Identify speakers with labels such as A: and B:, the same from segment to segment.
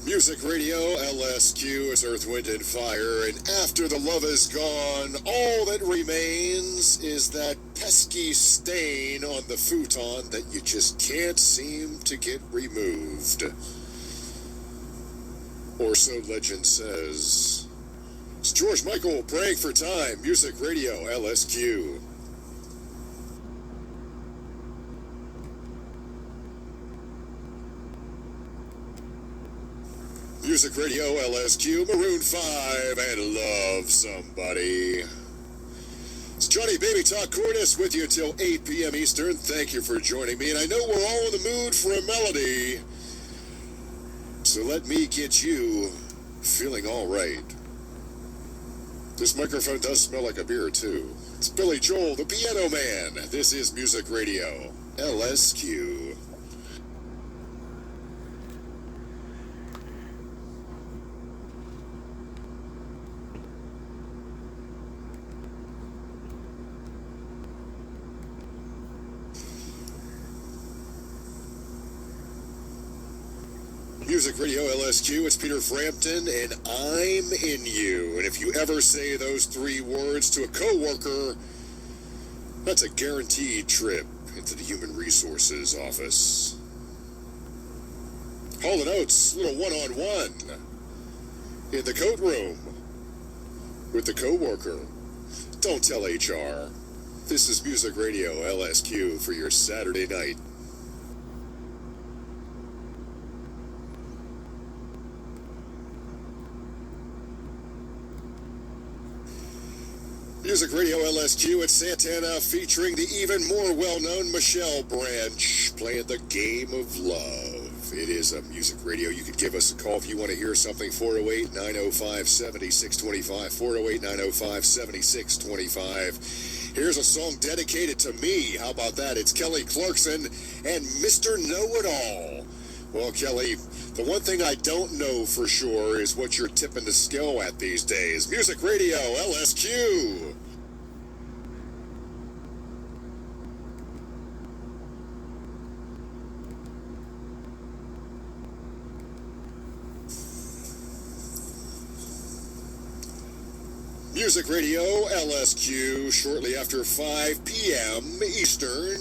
A: Music Radio, LSQ is Earth, Wind, and Fire, and after the love is gone, all that remains is that pesky stain on the futon that you just can't seem to get removed. Or so legend says. It's George Michael praying for time, Music Radio, LSQ. Music Radio, LSQ, Maroon 5, and Love Somebody. It's Johnny Baby Talk Cordes with you till 8 p.m. Eastern. Thank you for joining me, and I know we're all in the mood for a melody. So let me get you feeling all right. This microphone does smell like a beer, too. It's Billy Joel, the Piano Man. This is Music Radio, LSQ. Music Radio LSQ, it's Peter Frampton, and I'm in you. And if you ever say those three words to a coworker, that's a guaranteed trip into the Human Resources office. Hall & Oates, little one-on-one in the coat room with the coworker. Don't tell HR. This is Music Radio LSQ for your Saturday night. Music Radio LSQ at Santana featuring the even more well-known Michelle Branch playing the game of love. It is a music radio. You could give us a call if you want to hear something. 408-905-7625. 408-905-7625. Here's a song dedicated to me. How about that? It's Kelly Clarkson and Mr. Know-It-All. Well, Kelly, the one thing I don't know for sure is what you're tipping the scale at these days. Music Radio, LSQ. Music Radio, LSQ, shortly after 5 p.m. Eastern.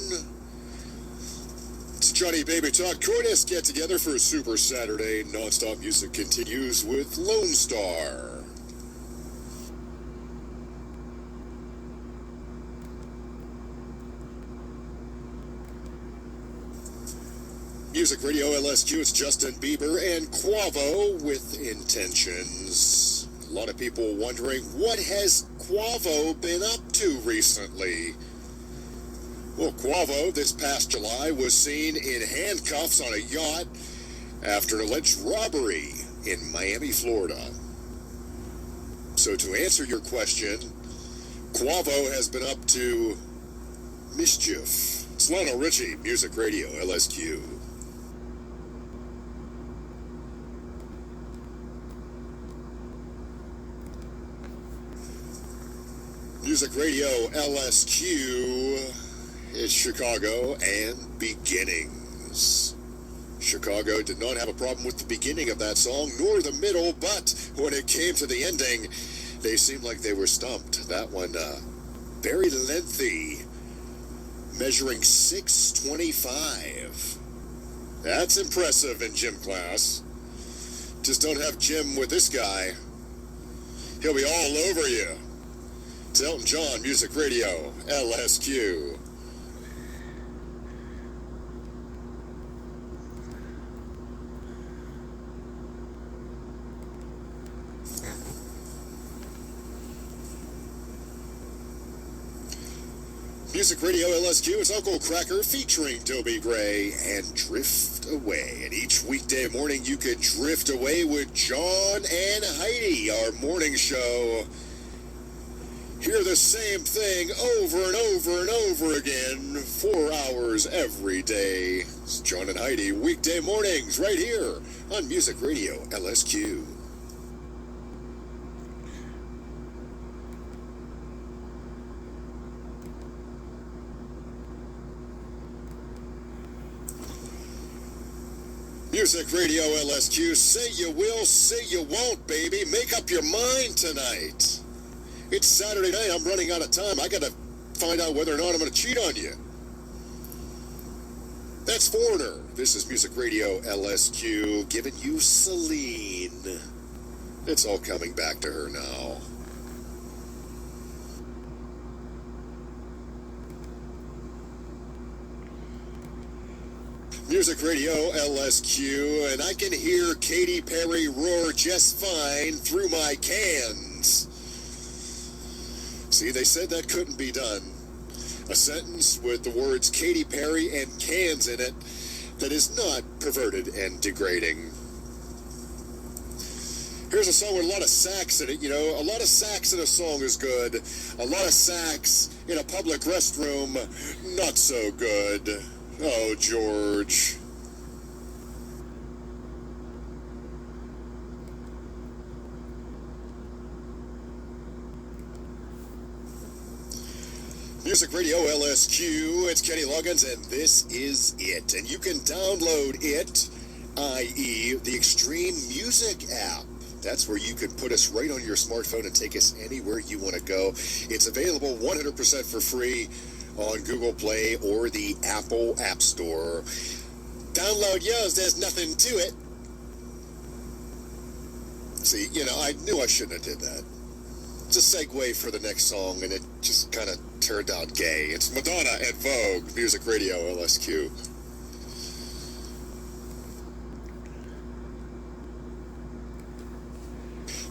A: It's Johnny Baby Talk Cordes get together for a Super Saturday. Non-stop music continues with Lone Star. Music Radio LSQ, it's Justin Bieber and Quavo with Intentions. A lot of people wondering, what has Quavo been up to recently? Well, Quavo, this past July, was seen in handcuffs on a yacht after an alleged robbery in Miami, Florida. So to answer your question, Quavo has been up to mischief. It's Lionel Richie, Music Radio, LSQ. Music Radio, LSQ. It's Chicago and Beginnings. Chicago did not have a problem with the beginning of that song, nor the middle, but when it came to the ending, they seemed like they were stumped. That one, very lengthy, measuring 6:25. That's impressive in gym class. Just don't have gym with this guy. He'll be all over you. It's Elton John, Music Radio, LSQ. Music Radio LSQ is Uncle Cracker featuring Dobie Gray and Drift Away. And each weekday morning you can drift away with John and Heidi, our morning show. Hear the same thing over and over and over again, 4 hours every day. It's John and Heidi, weekday mornings, right here on Music Radio LSQ. Music Radio LSQ, say you will, say you won't, baby. Make up your mind tonight. It's Saturday night, I'm running out of time. I gotta find out whether or not I'm gonna cheat on you. That's Foreigner. This is Music Radio LSQ, giving you Celine. It's all coming back to her now. Music Radio LSQ, and I can hear Katy Perry roar just fine through my cans. See, they said that couldn't be done. A sentence with the words Katy Perry and cans in it that is not perverted and degrading. Here's a song with a lot of sax in it, you know. A lot of sax in a song is good. A lot of sax in a public restroom, not so good. Oh, George. Music Radio LSQ, it's Kenny Loggins, and this is it. And you can download it, i.e. the Extreme Music app. That's where you can put us right on your smartphone and take us anywhere you want to go. It's available 100% for free on Google Play or the Apple App Store. Download yours, there's nothing to it. See, you know, I knew I shouldn't have did that. It's a segue for the next song, and it just kind of turned out gay. It's Madonna at Vogue, Music Radio LSQ.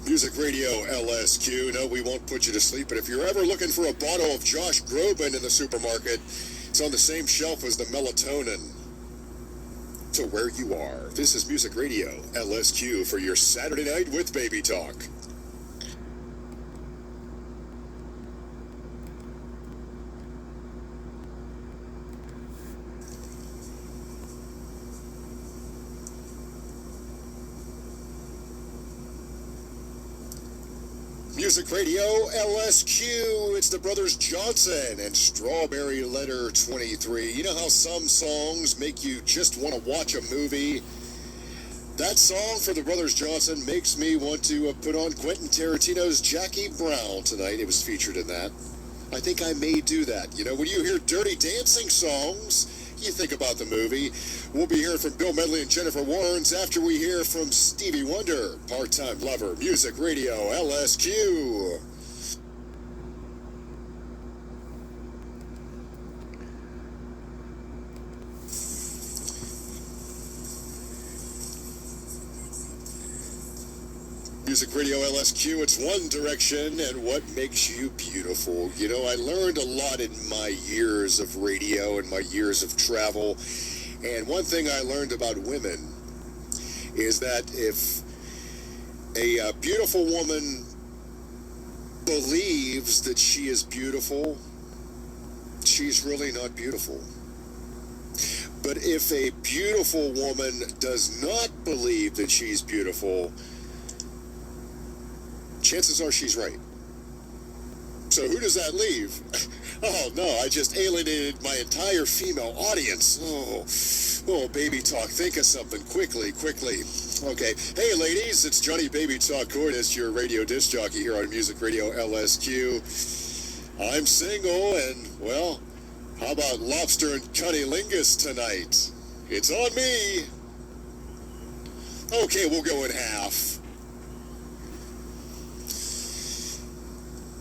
A: Music Radio LSQ. No, we won't put you to sleep, but if you're ever looking for a bottle of Josh Groban in the supermarket, it's on the same shelf as the melatonin. So where you are, this is Music Radio LSQ for your Saturday night with Baby Talk. Music Radio LSQ, it's the Brothers Johnson and Strawberry Letter 23. You know how some songs make you just want to watch a movie? That song for the Brothers Johnson makes me want to put on Quentin Tarantino's Jackie Brown tonight. It was featured in that. I think I may do that. You know, when you hear Dirty Dancing songs, you think about the movie. We'll be hearing from Bill Medley and Jennifer Warnes after we hear from Stevie Wonder, Part-Time Lover, Music Radio LSQ. Music Radio LSQ, it's One Direction and What Makes You Beautiful. You know, I learned a lot in my years of radio and my years of travel. And one thing I learned about women is that if a beautiful woman believes that she is beautiful, she's really not beautiful. But if a beautiful woman does not believe that she's beautiful, chances are she's right. So who does that leave? Oh no, I just alienated my entire female audience. Oh, Baby Talk, think of something quickly. Okay, hey ladies, it's Johnny Baby Talk Cordes, your radio disc jockey here on Music Radio LSQ. I'm single, and well, how about lobster and cunnilingus tonight? It's on me. Okay, we'll go in half.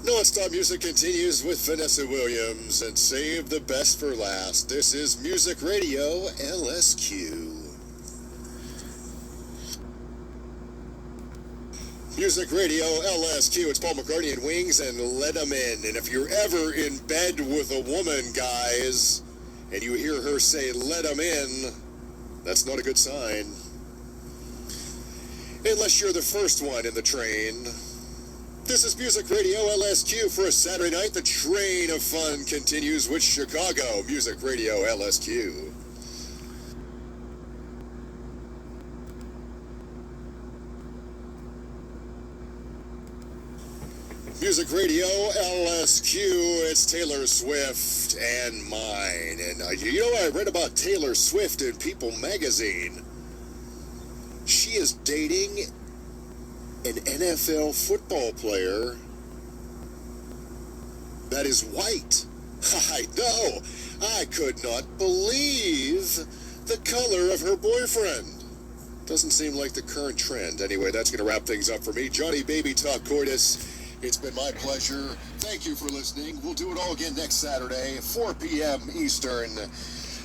A: Non-stop music continues with Vanessa Williams, and save the best for last. This is Music Radio LSQ. Music Radio LSQ, it's Paul McCartney and Wings and Let 'Em In. And if you're ever in bed with a woman, guys, and you hear her say, let 'em in, that's not a good sign. Unless you're the first one in the train. This is Music Radio LSQ for a Saturday night. The train of fun continues with Chicago. Music Radio LSQ. Music Radio LSQ, it's Taylor Swift and mine. And you know, I read about Taylor Swift in People magazine. is dating an NFL football player that is white. I know. I could not believe the color of her boyfriend. Doesn't seem like the current trend. Anyway, that's going to wrap things up for me. Johnny Baby Talk Cordis. It's been my pleasure. Thank you for listening. We'll do it all again next Saturday, 4 p.m. Eastern.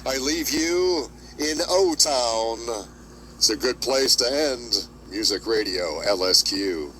A: I leave you in O-Town. It's a good place to end. Music Radio, LSQ.